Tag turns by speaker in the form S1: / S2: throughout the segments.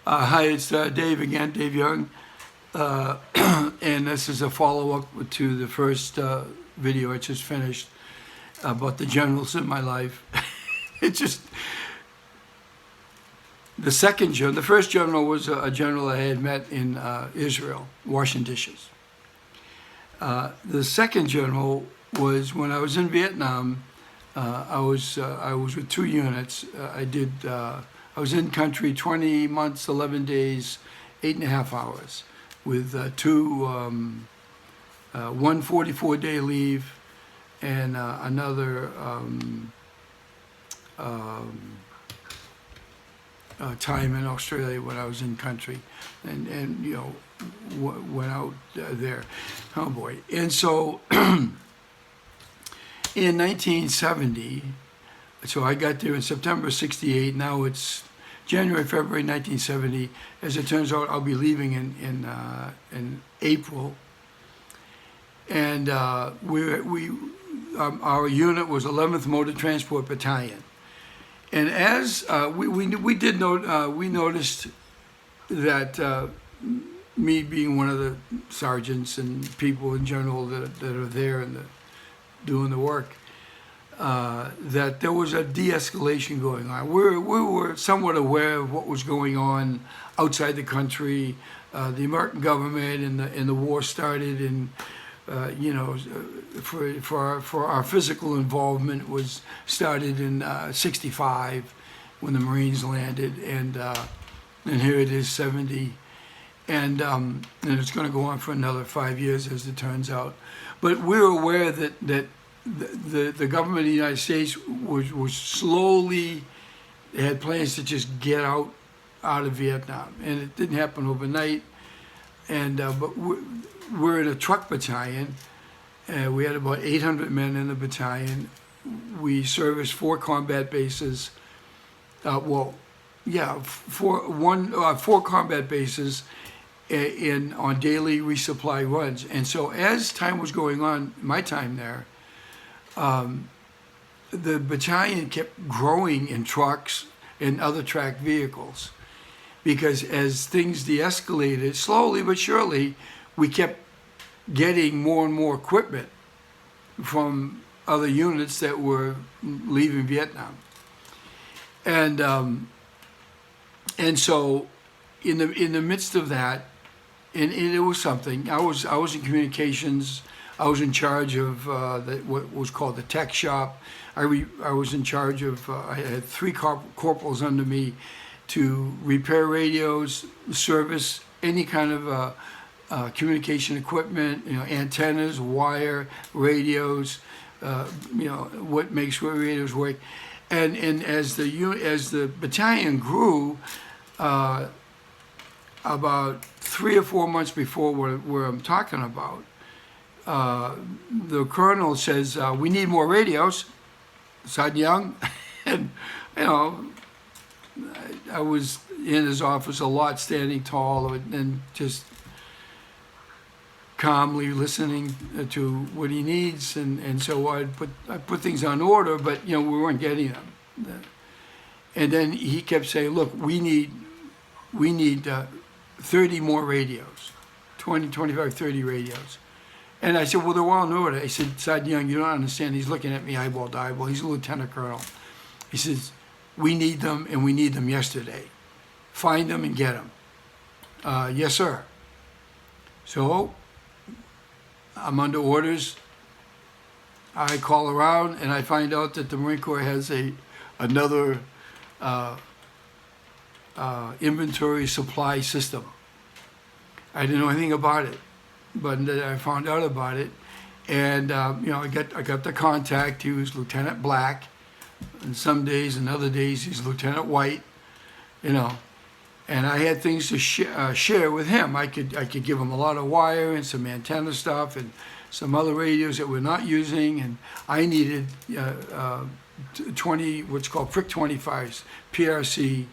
S1: Hi, it's Dave again, Dave Young, and this is a follow-up to the first video I just finished about the generals in my life. It just, the first general was a general I had met in Israel, washing dishes. The second general was when I was in Vietnam. I was with two units. I was in country 20 months, 11 days, 8.5 hours, with one 44-day leave and another time in Australia when I was in country, and went out there. Oh boy! And so in 1970. So I got there in September '68. Now it's January, February 1970. As it turns out, I'll be leaving in April. And our unit was 11th Motor Transport Battalion. And as we noticed that me being one of the sergeants and people in general that are there and doing the work. That there was a de-escalation going on. We were somewhat aware of what was going on outside the country. The American government and the war started, and for our physical involvement was started in '65 when the Marines landed, and here it is 70, and it's going to go on for another 5 years as it turns out. But we're aware that the government of the United States was slowly, they had plans to just get out of Vietnam, and it didn't happen overnight. And but we're in a truck battalion. We had about 800 men in the battalion. We serviced 4 combat bases. Four combat bases on daily resupply runs. And so as time was going on, my time there, the battalion kept growing in trucks and other tracked vehicles, because as things de-escalated, slowly but surely, we kept getting more and more equipment from other units that were leaving Vietnam. And so in the midst of that, and it was something, I was in communications. I was in charge of what was called the tech shop. I was in charge of, I had 3 corporals under me to repair radios, service any kind of communication equipment, antennas, wire, radios, what makes radios work. And as the battalion grew, about 3 or 4 months before where I'm talking about, the colonel says, we need more radios, Sergeant Young. And, I was in his office a lot, standing tall and just calmly listening to what he needs. And so I put things on order, but, we weren't getting them. And then he kept saying, look, we need 30 more radios, 20, 25, 30 radios. And I said, well, they're all in order. I said, Sergeant Young, you don't understand. He's looking at me eyeball to eyeball. He's a lieutenant colonel. He says, we need them, and we need them yesterday. Find them and get them. Yes, sir. So I'm under orders. I call around, and I find out that the Marine Corps has another inventory supply system. I didn't know anything about it. But I found out about it, and I got the contact. He was Lieutenant Black, and some days and other days he's Lieutenant White, and I had things to share with him. I could give him a lot of wire and some antenna stuff and some other radios that we're not using, and I needed 20 what's called PRIC 25s, PRC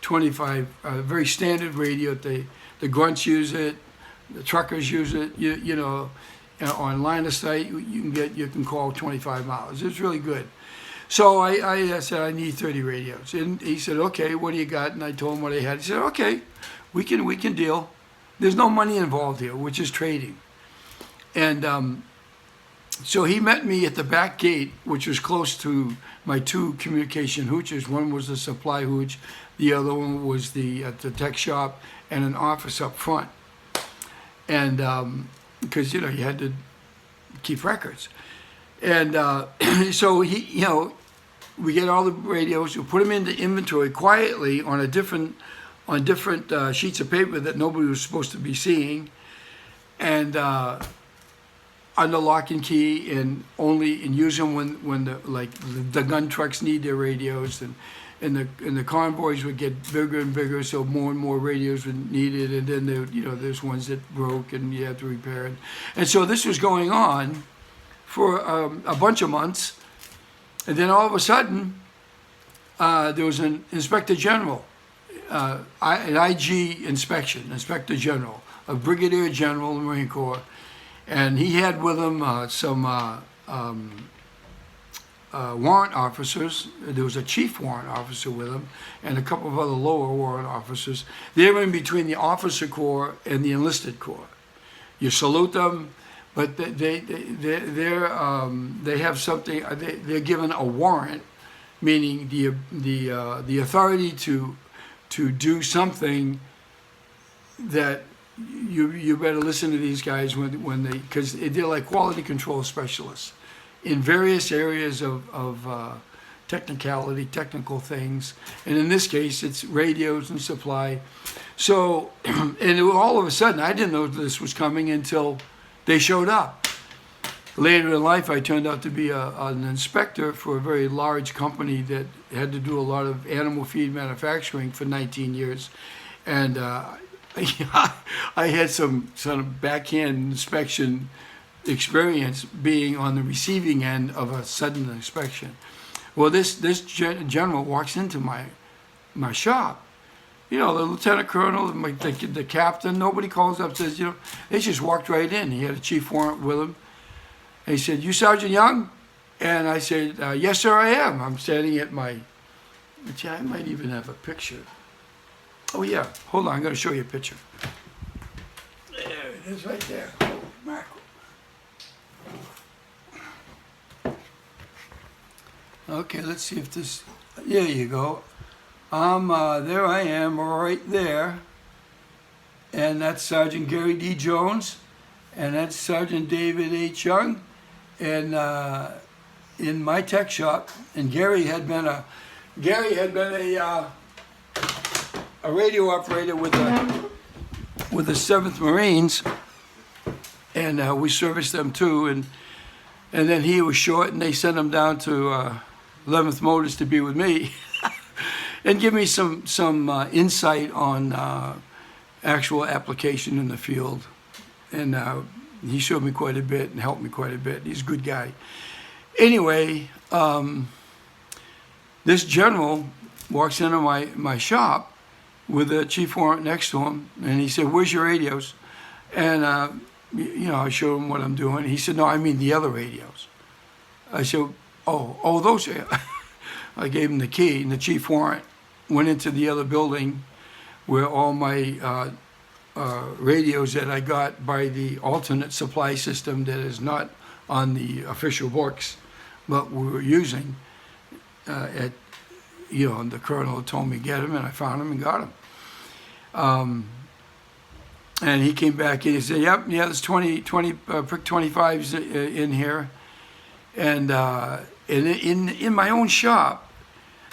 S1: 25, very standard radio. The grunts use it. The truckers use it. On line of sight, you can call 25 miles. It's really good. So I said, I need 30 radios. And he said, okay, what do you got? And I told him what I had. He said, okay, we can deal. There's no money involved here, which is trading. And so he met me at the back gate, which was close to my two communication hooches. One was the supply hooch, the other one was the tech shop, and an office up front. And because you had to keep records. And so we get all the radios, we put them into inventory quietly on different sheets of paper that nobody was supposed to be seeing, and under lock and key, and use them when the gun trucks need their radios, and the convoys would get bigger and bigger, so more and more radios were needed, and then there's ones that broke and you had to repair it, and so this was going on for a bunch of months, and then all of a sudden there was an inspector general, an IG inspection, inspector general, a brigadier general in the Marine Corps, and he had with him some warrant officers. There was a chief warrant officer with him, and a couple of other lower warrant officers. They were in between the officer corps and the enlisted corps. You salute them, but they have something. They're given a warrant, meaning the authority to do something that you better listen to these guys when they, because they're like quality control specialists in various areas of technical things, and in this case it's radios and supply. So and all of a sudden I didn't know this was coming until they showed up. Later in life, I turned out to be an inspector for a very large company that had to do a lot of animal feed manufacturing for 19 years. And I had some sort of backhand inspection experience being on the receiving end of a sudden inspection. Well, this general walks into my shop. The lieutenant colonel, the captain, nobody calls up, says, they just walked right in. He had a chief warrant with him. And he said, "You Sergeant Young?" And I said, "Yes, sir, I am." I'm standing at I might even have a picture. Oh, yeah. Hold on, I'm going to show you a picture. There it is right there. Holy mackerel. Okay, let's see if this, there you go. There I am right there. And that's Sergeant Gary D. Jones. And that's Sergeant David H. Young. And in my tech shop, and Gary had been a radio operator with the 7th Marines, and we serviced them too. And then he was short, and they sent him down to 11th Motors to be with me, and give me some insight on actual application in the field. And he showed me quite a bit and helped me quite a bit. He's a good guy. Anyway, this general walks into my shop with a chief warrant next to him, and he said, "Where's your radios?" And I showed him what I'm doing. He said, "No, I mean the other radios." I said, "Oh, those." I gave him the key, and the chief warrant went into the other building where all my radios that I got by the alternate supply system that is not on the official books, but we were using and the colonel told me get them, and I found them and got them. And he came back and he said, "Yep, yeah, there's 20 Prick 25s in here." And in my own shop.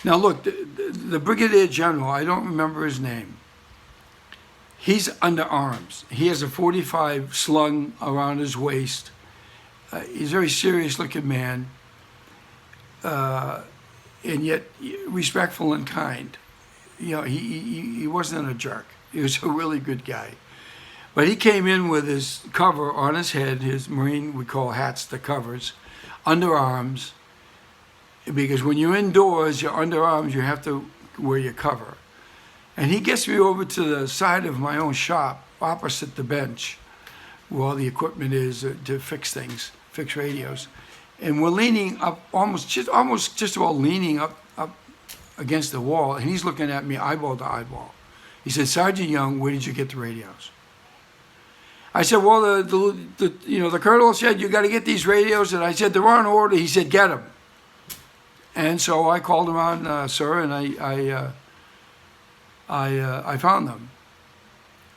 S1: Now look, the Brigadier General, I don't remember his name. He's under arms. He has a .45 slung around his waist. He's a very serious-looking man, and yet respectful and kind. He wasn't a jerk. He was a really good guy. But he came in with his cover on his head, his Marine, we call hats the covers, under arms, because when you're indoors, you're under arms, you have to wear your cover. And he gets me over to the side of my own shop, opposite the bench, where all the equipment is to fix things, fix radios. and we're leaning up, almost just about leaning up against the wall, and he's looking at me eyeball to eyeball. He said, "Sergeant Young, where did you get the radios?" I said, "Well, the colonel said you got to get these radios," and I said, "They're on order." He said, "Get them." And so I called him on, sir, and I found them.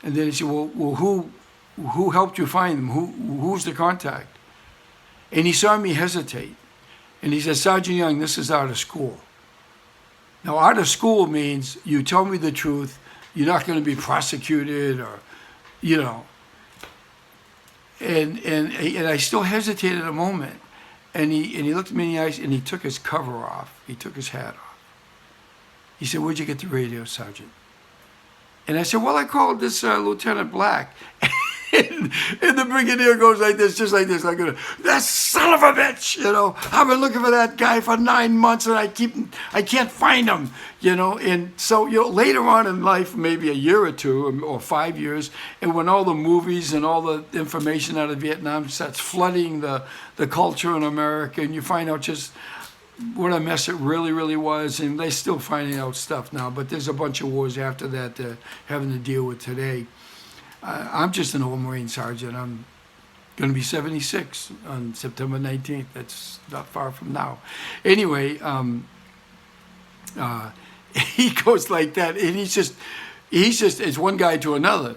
S1: And then he said, "Well, who helped you find them? Who's the contact?" And he saw me hesitate, and he said, "Sergeant Young, this is out of school." Now, out of school means you tell me the truth, you're not going to be prosecuted, or, you know. And I still hesitated a moment, and he looked at me in the eyes, and he took his cover off. He took his hat off. He said, "Where'd you get the radio, Sergeant?" And I said, "Well, I called this Lieutenant Black." And the brigadier goes like this, just like this, like, "That son of a bitch, you know, I've been looking for that guy for 9 months, and I can't find him, you know." And so, you know, later on in life, maybe a year or two or 5 years, and when all the movies and all the information out of Vietnam starts flooding the culture in America, and you find out just what a mess it really, really was, and they're still finding out stuff now, but there's a bunch of wars after that they're having to deal with today. I'm just an old Marine sergeant. I'm going to be 76 on September 19th. That's not far from now. Anyway, he goes like that, and he's just, it's one guy to another.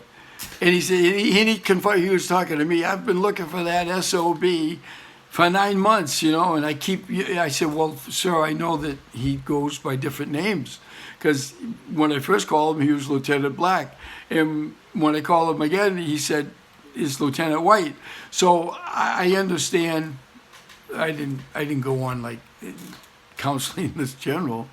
S1: And he said, he was talking to me, "I've been looking for that SOB for 9 months, you know," and I said, "Well, sir, I know that he goes by different names, because when I first called him, he was Lieutenant Black, and when I called him again, he said, it's Lieutenant White." So I understand. I didn't go on like counseling this general,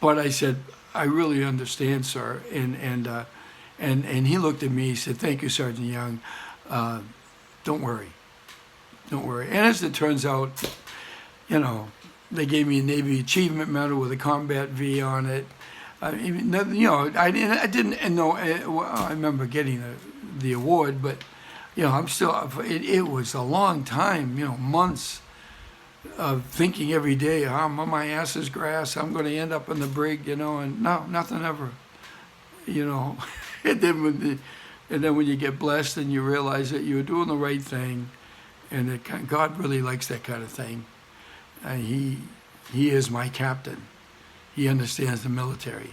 S1: but I said, "I really understand, sir." And he looked at me. He said, "Thank you, Sergeant Young. Don't worry. Don't worry." And as it turns out, you know, they gave me a Navy Achievement Medal with a Combat V on it. I mean, you know, I didn't know. I remember getting the award, but you know, I'm still. It was a long time. You know, months of thinking every day, "I'm on my ass is grass. I'm going to end up in the brig," you know, and no, nothing ever. You know, and then when you get blessed and you realize that you're doing the right thing, and that God really likes that kind of thing, and He is my captain. He understands the military.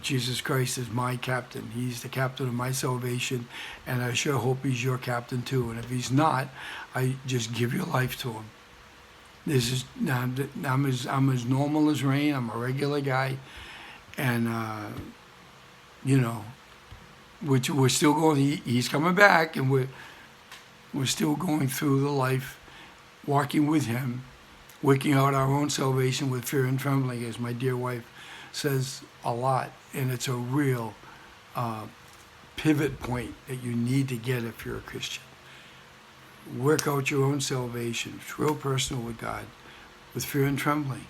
S1: Jesus Christ is my captain. He's the captain of my salvation, and I sure hope He's your captain too. And if He's not, I just give your life to Him. I'm as normal as rain. I'm a regular guy, and you know, we're still going. He's coming back, and we're still going through the life, walking with Him, working out our own salvation with fear and trembling, as my dear wife says a lot. And it's a real pivot point that you need to get if you're a Christian. Work out your own salvation. It's real personal with God, with fear and trembling.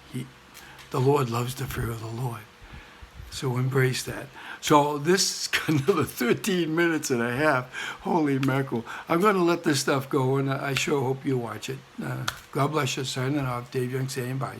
S1: The Lord loves the fear of the Lord. So embrace that. So this is another 13 minutes and a half. Holy mackerel. I'm going to let this stuff go, and I sure hope you watch it. God bless you. Signing off. Dave Young saying bye.